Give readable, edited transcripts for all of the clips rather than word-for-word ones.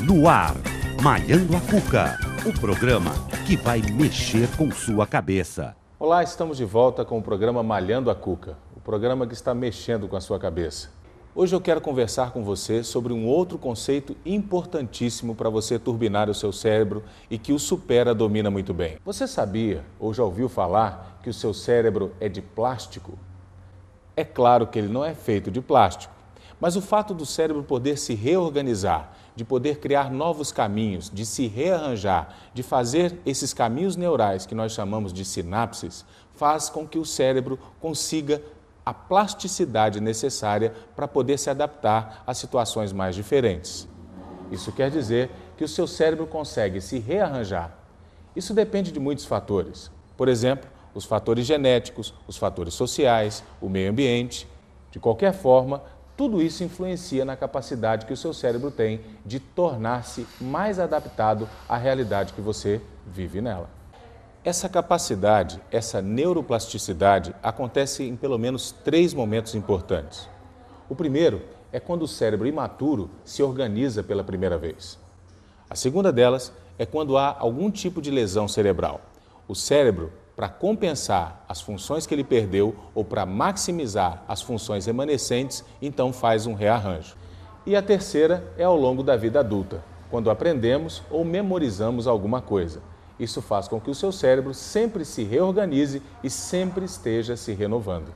No ar, Malhando a Cuca, o programa que vai mexer com sua cabeça. Olá, estamos de volta com o programa Malhando a Cuca, o programa que está mexendo com a sua cabeça. Hoje eu quero conversar com você sobre um outro conceito importantíssimo para você turbinar o seu cérebro e que o Supera domina muito bem. Você sabia ou já ouviu falar que o seu cérebro é de plástico? É claro que ele não é feito de plástico, mas o fato do cérebro poder se reorganizar, de poder criar novos caminhos, de se rearranjar, de fazer esses caminhos neurais que nós chamamos de sinapses, faz com que o cérebro consiga a plasticidade necessária para poder se adaptar a situações mais diferentes. Isso quer dizer que o seu cérebro consegue se rearranjar. Isso depende de muitos fatores. Por exemplo, os fatores genéticos, os fatores sociais, o meio ambiente. De qualquer forma, tudo isso influencia na capacidade que o seu cérebro tem de tornar-se mais adaptado à realidade que você vive nela. Essa capacidade, essa neuroplasticidade, acontece em pelo menos 3 momentos importantes. O primeiro é quando o cérebro imaturo se organiza pela primeira vez. A segunda delas é quando há algum tipo de lesão cerebral. O cérebro, para compensar as funções que ele perdeu ou para maximizar as funções remanescentes, então faz um rearranjo. E a terceira é ao longo da vida adulta, quando aprendemos ou memorizamos alguma coisa. Isso faz com que o seu cérebro sempre se reorganize e sempre esteja se renovando.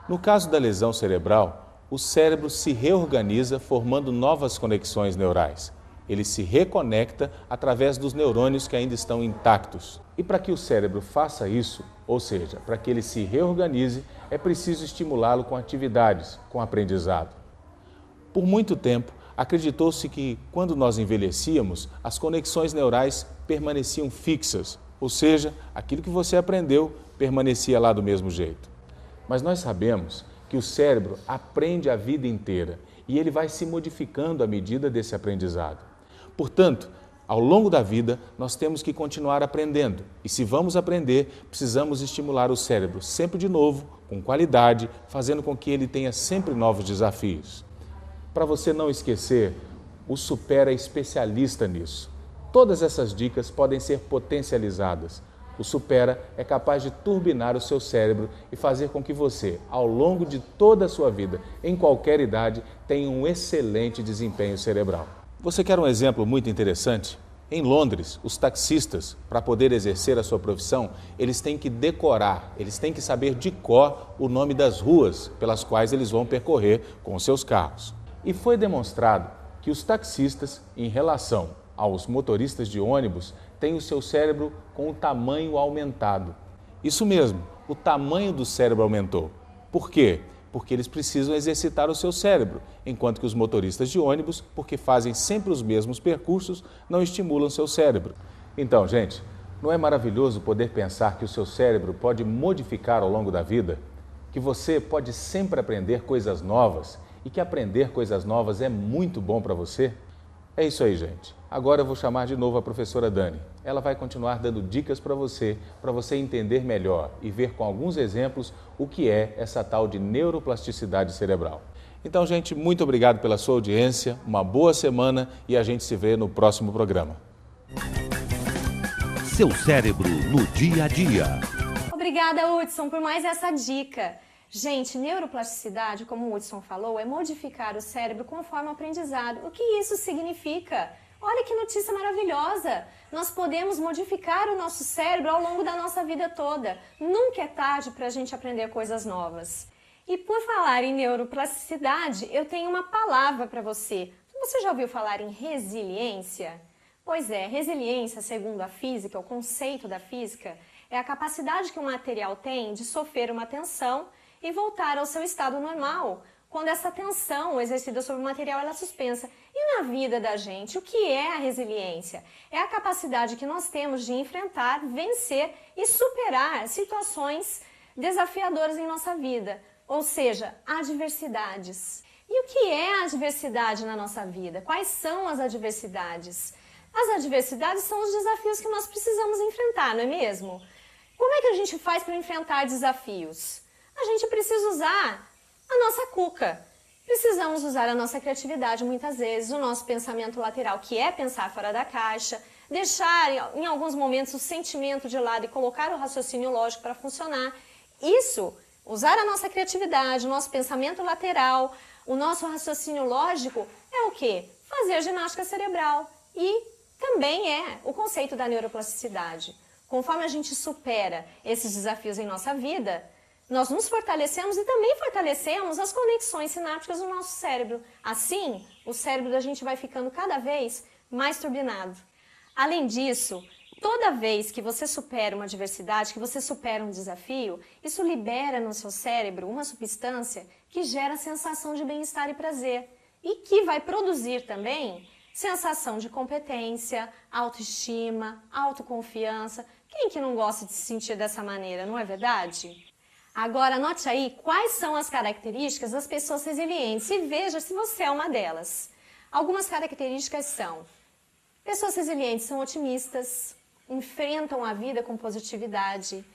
No caso da lesão cerebral, o cérebro se reorganiza formando novas conexões neurais. Ele se reconecta através dos neurônios que ainda estão intactos. E para que o cérebro faça isso, ou seja, para que ele se reorganize, é preciso estimulá-lo com atividades, com aprendizado. Por muito tempo, acreditou-se que, quando nós envelhecíamos, as conexões neurais permaneciam fixas, ou seja, aquilo que você aprendeu permanecia lá do mesmo jeito. Mas nós sabemos que o cérebro aprende a vida inteira e ele vai se modificando à medida desse aprendizado. Portanto, ao longo da vida, nós temos que continuar aprendendo. E se vamos aprender, precisamos estimular o cérebro sempre de novo, com qualidade, fazendo com que ele tenha sempre novos desafios. Para você não esquecer, o Supera é especialista nisso. Todas essas dicas podem ser potencializadas. O Supera é capaz de turbinar o seu cérebro e fazer com que você, ao longo de toda a sua vida, em qualquer idade, tenha um excelente desempenho cerebral. Você quer um exemplo muito interessante? Em Londres, os taxistas, para poder exercer a sua profissão, eles têm que decorar, eles têm que saber de cor o nome das ruas pelas quais eles vão percorrer com os seus carros. E foi demonstrado que os taxistas, em relação aos motoristas de ônibus, têm o seu cérebro com o tamanho aumentado. Isso mesmo, o tamanho do cérebro aumentou. Por quê? Porque eles precisam exercitar o seu cérebro, enquanto que os motoristas de ônibus, porque fazem sempre os mesmos percursos, não estimulam seu cérebro. Então, gente, não é maravilhoso poder pensar que o seu cérebro pode modificar ao longo da vida? Que você pode sempre aprender coisas novas e que aprender coisas novas é muito bom para você? É isso aí, gente. Agora eu vou chamar de novo a professora Dani. Ela vai continuar dando dicas para você entender melhor e ver com alguns exemplos o que é essa tal de neuroplasticidade cerebral. Então, gente, muito obrigado pela sua audiência, uma boa semana e a gente se vê no próximo programa. Seu cérebro no dia a dia. Obrigada, Hudson, por mais essa dica. Gente, neuroplasticidade, como o Hudson falou, é modificar o cérebro conforme o aprendizado. O que isso significa? Olha que notícia maravilhosa! Nós podemos modificar o nosso cérebro ao longo da nossa vida toda. Nunca é tarde para a gente aprender coisas novas. E por falar em neuroplasticidade, eu tenho uma palavra para você. Você já ouviu falar em resiliência? Pois é, resiliência, segundo a física, o conceito da física, é a capacidade que um material tem de sofrer uma tensão e voltar ao seu estado normal, quando essa tensão exercida sobre o material ela é suspensa. E na vida da gente, o que é a resiliência? É a capacidade que nós temos de enfrentar, vencer e superar situações desafiadoras em nossa vida, ou seja, adversidades. E o que é a adversidade na nossa vida? Quais são as adversidades? As adversidades são os desafios que nós precisamos enfrentar, não é mesmo? Como é que a gente faz para enfrentar desafios? A gente precisa usar a nossa cuca. Precisamos usar a nossa criatividade muitas vezes, o nosso pensamento lateral, que é pensar fora da caixa, deixar em alguns momentos o sentimento de lado e colocar o raciocínio lógico para funcionar. Isso, usar a nossa criatividade, o nosso pensamento lateral, o nosso raciocínio lógico, é o quê? Fazer ginástica cerebral. E também é o conceito da neuroplasticidade. Conforme a gente supera esses desafios em nossa vida, nós nos fortalecemos e também fortalecemos as conexões sinápticas do nosso cérebro. Assim, o cérebro da gente vai ficando cada vez mais turbinado. Além disso, toda vez que você supera uma adversidade, que você supera um desafio, isso libera no seu cérebro uma substância que gera sensação de bem-estar e prazer e que vai produzir também sensação de competência, autoestima, autoconfiança. Quem que não gosta de se sentir dessa maneira, não é verdade? Agora, anote aí quais são as características das pessoas resilientes e veja se você é uma delas. Algumas características são: pessoas resilientes são otimistas, enfrentam a vida com positividade,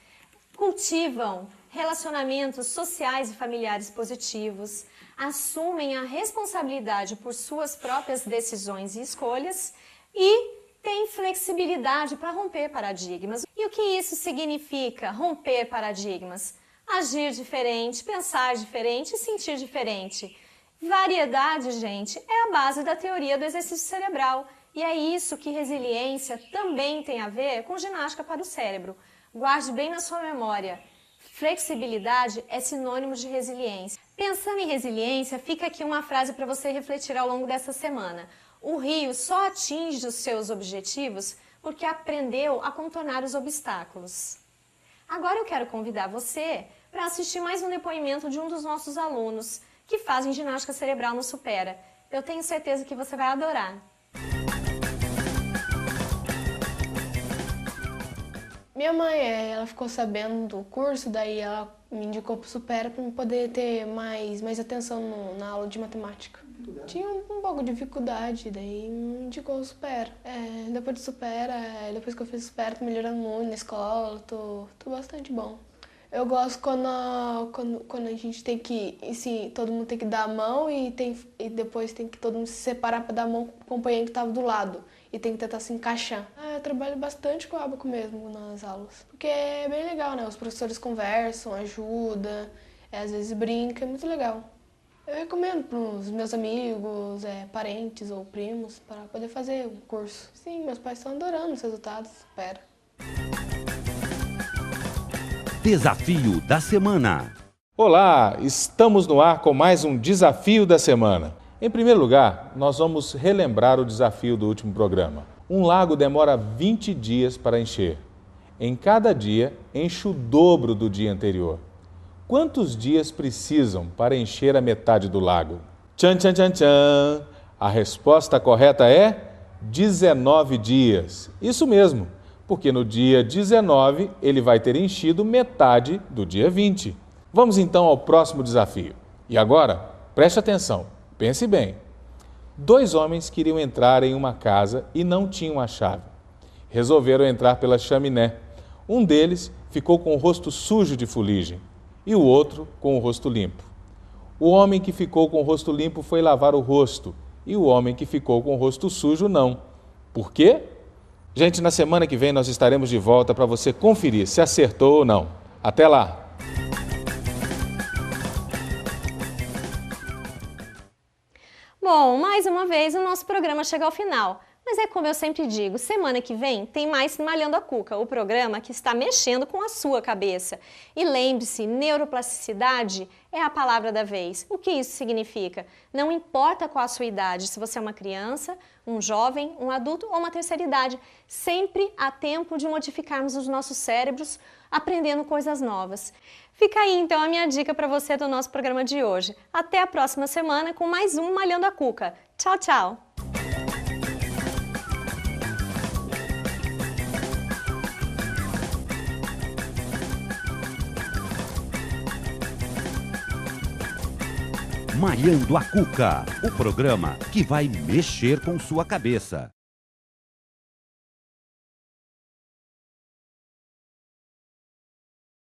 cultivam relacionamentos sociais e familiares positivos, assumem a responsabilidade por suas próprias decisões e escolhas e têm flexibilidade para romper paradigmas. E o que isso significa, romper paradigmas? Agir diferente, pensar diferente e sentir diferente. Variedade, gente, é a base da teoria do exercício cerebral. E é isso que resiliência também tem a ver com ginástica para o cérebro. Guarde bem na sua memória. Flexibilidade é sinônimo de resiliência. Pensando em resiliência, fica aqui uma frase para você refletir ao longo dessa semana. O rio só atinge os seus objetivos porque aprendeu a contornar os obstáculos. Agora eu quero convidar você para assistir mais um depoimento de um dos nossos alunos que fazem ginástica cerebral no Supera. Eu tenho certeza que você vai adorar. Minha mãe, ela ficou sabendo do curso, daí ela me indicou para o Supera para eu poder ter mais atenção na aula de matemática. Tinha um pouco de dificuldade, daí me indicou o Supera. Depois do Supera, depois que eu fiz o Supera, tô melhorando muito na escola, tô bastante bom. Eu gosto quando a gente tem que, assim, todo mundo tem que dar a mão e depois tem que todo mundo se separar para dar a mão pro companheiro que estava do lado e tem que tentar se encaixar. Eu trabalho bastante com o ábaco mesmo nas aulas, porque é bem legal, né? Os professores conversam, ajudam, às vezes brincam, é muito legal. Eu recomendo para os meus amigos, parentes ou primos para poder fazer o curso. Sim, meus pais estão adorando os resultados, espera. Desafio da semana. Olá, estamos no ar com mais um Desafio da Semana. Em primeiro lugar, nós vamos relembrar o desafio do último programa. Um lago demora 20 dias para encher. Em cada dia, enche o dobro do dia anterior. Quantos dias precisam para encher a metade do lago? Tchan, tchan, tchan, tchan! A resposta correta é 19 dias. Isso mesmo, porque no dia 19 ele vai ter enchido metade do dia 20. Vamos então ao próximo desafio. E agora, preste atenção, pense bem. 2 homens queriam entrar em uma casa e não tinham a chave. Resolveram entrar pela chaminé. Um deles ficou com o rosto sujo de fuligem e o outro com o rosto limpo. O homem que ficou com o rosto limpo foi lavar o rosto e o homem que ficou com o rosto sujo não. Por quê? Gente, na semana que vem nós estaremos de volta para você conferir se acertou ou não. Até lá! Bom, mais uma vez o nosso programa chega ao final. Mas é como eu sempre digo, semana que vem tem mais Malhando a Cuca, o programa que está mexendo com a sua cabeça. E lembre-se, neuroplasticidade é a palavra da vez. O que isso significa? Não importa qual a sua idade, se você é uma criança, um jovem, um adulto ou uma terceira idade, sempre há tempo de modificarmos os nossos cérebros aprendendo coisas novas. Fica aí então a minha dica para você do nosso programa de hoje. Até a próxima semana com mais um Malhando a Cuca. Tchau, tchau! Malhando a Cuca, o programa que vai mexer com sua cabeça.